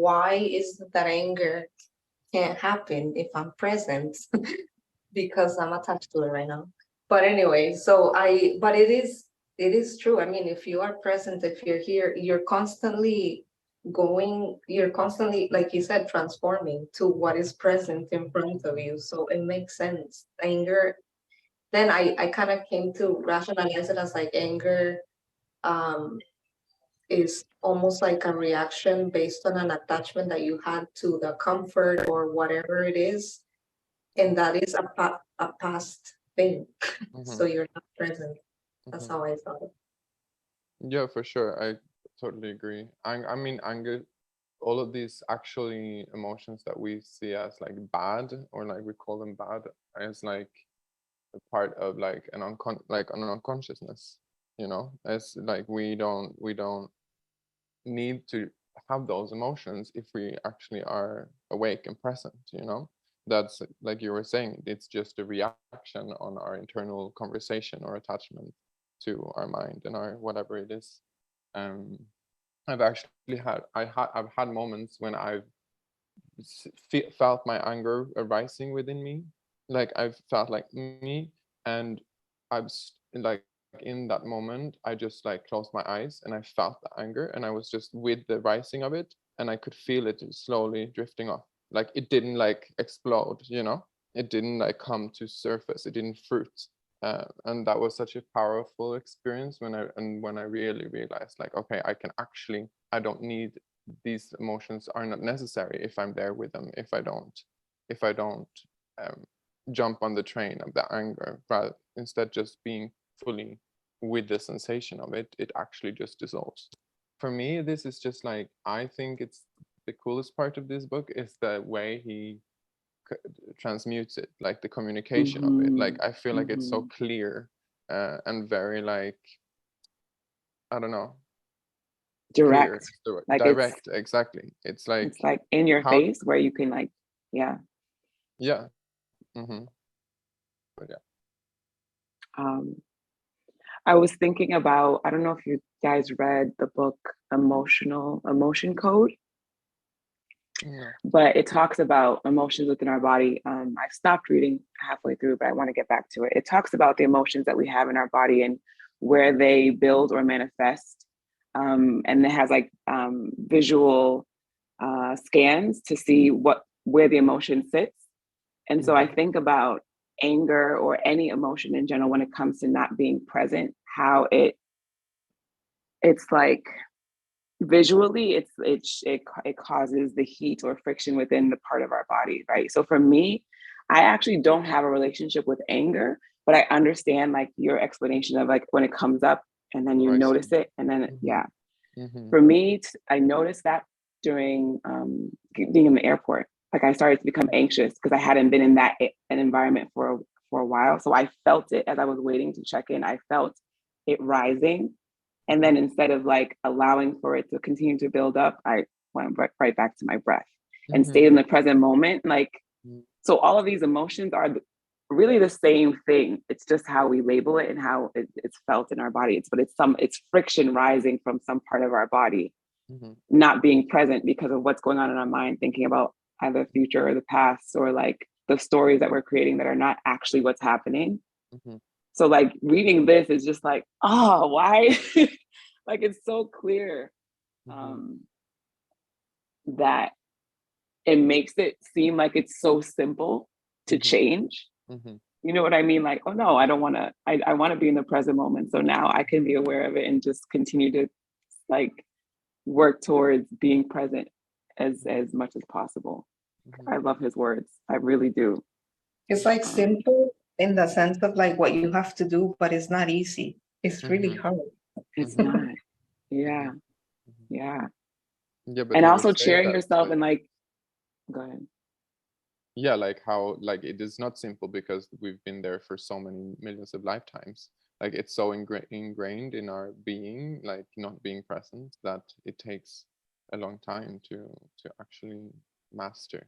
why is it that anger can't happen if I'm present? Because I'm attached to it right now. But anyway, but it is true. I mean, if you are present, if you're here, you're constantly, like you said, transforming to what is present in front of you. So it makes sense. Anger, then I kind of came to rationalize it as like anger um, is almost like a reaction based on an attachment that you had to the comfort or whatever it is, and that is a past thing. So Mm-hmm. you're not present. That's Mm-hmm. how I thought. Yeah, for sure. I totally agree. I mean, anger, all of these actually emotions that we see as like bad, or like we call them bad, is like a part of like like an unconsciousness, you know? It's like we don't need to have those emotions if we actually are awake and present, you know? That's like you were saying, it's just a reaction on our internal conversation or attachment to our mind and our whatever it is. um I've had moments when I've felt my anger arising within me, like I've felt like me, and like in that moment I just like closed my eyes and I felt the anger, and I was just with the rising of it, and I could feel it slowly drifting off. Like it didn't like explode, you know, it didn't like come to surface, it didn't fruit. And that was such a powerful experience when I really realized, like, okay, I don't need, these emotions are not necessary if I'm there with them. If I don't um, jump on the train of the anger, rather instead just being fully with the sensation of it, it actually just dissolves. For me, this is just like, I think it's the coolest part of this book is the way he transmutes it, like the communication of it. Mm-hmm. Like I feel like it's so Mm-hmm. clear, and very like, I don't know, clear, Direct. Like direct, exactly. It's it's like, like in your how, face where you can like, yeah. yeah. Mm-hmm. But yeah. Um, I was thinking about, I don't know if you guys read the book Emotion Code, No. but it talks about emotions within our body. I stopped reading halfway through, but I want to get back to it. It talks about the emotions that we have in our body and where they build or manifest. And it has like visual scans to see where the emotion sits. And so I Mm-hmm. think about anger or any emotion in general when it comes to not being present, how it's like visually it causes the heat or friction within the part of our body, right? So for me, I actually don't have a relationship with anger, but I understand like your explanation of like when it comes up and then you notice Rising. it and then Mm-hmm. yeah. Mm-hmm. For me, I noticed that during being in the airport. Like I started to become anxious because I hadn't been in an environment for a while. So I felt it as I was waiting to check in. I felt it rising, and then instead of like allowing for it to continue to build up, I went right back to my breath and Mm-hmm. stayed in the present moment. Like, Mm-hmm. so all of these emotions are really the same thing. It's just how we label it and how it's felt in our body. It's friction rising from some part of our body, Mm-hmm. not being present because of what's going on in our mind, thinking about either the future or the past, or like the stories that we're creating that are not actually what's happening. Mm-hmm. So like reading this is just like, oh, why? Like it's so clear Mm-hmm. um, that it makes it seem like it's so simple to Mm-hmm. change. Mm-hmm. You know what I mean? Like, oh no, I don't want to. I want to be in the present moment. So now I can be aware of it and just continue to like work towards being present as much as possible. Mm-hmm. I love his words. I really do. It's like Um, simple in the sense of like what you have to do, but it's not easy. It's really Mm-hmm. hard. it's Mm-hmm. not. Mm-hmm. Yeah, Mm-hmm. yeah. Yeah, but And he would also say cheering that yourself and like, go ahead. yeah, like how, like it is not simple because we've been there for so many millions of lifetimes. Like it's so ingrained in our being, like not being present, that it takes a long time to actually master.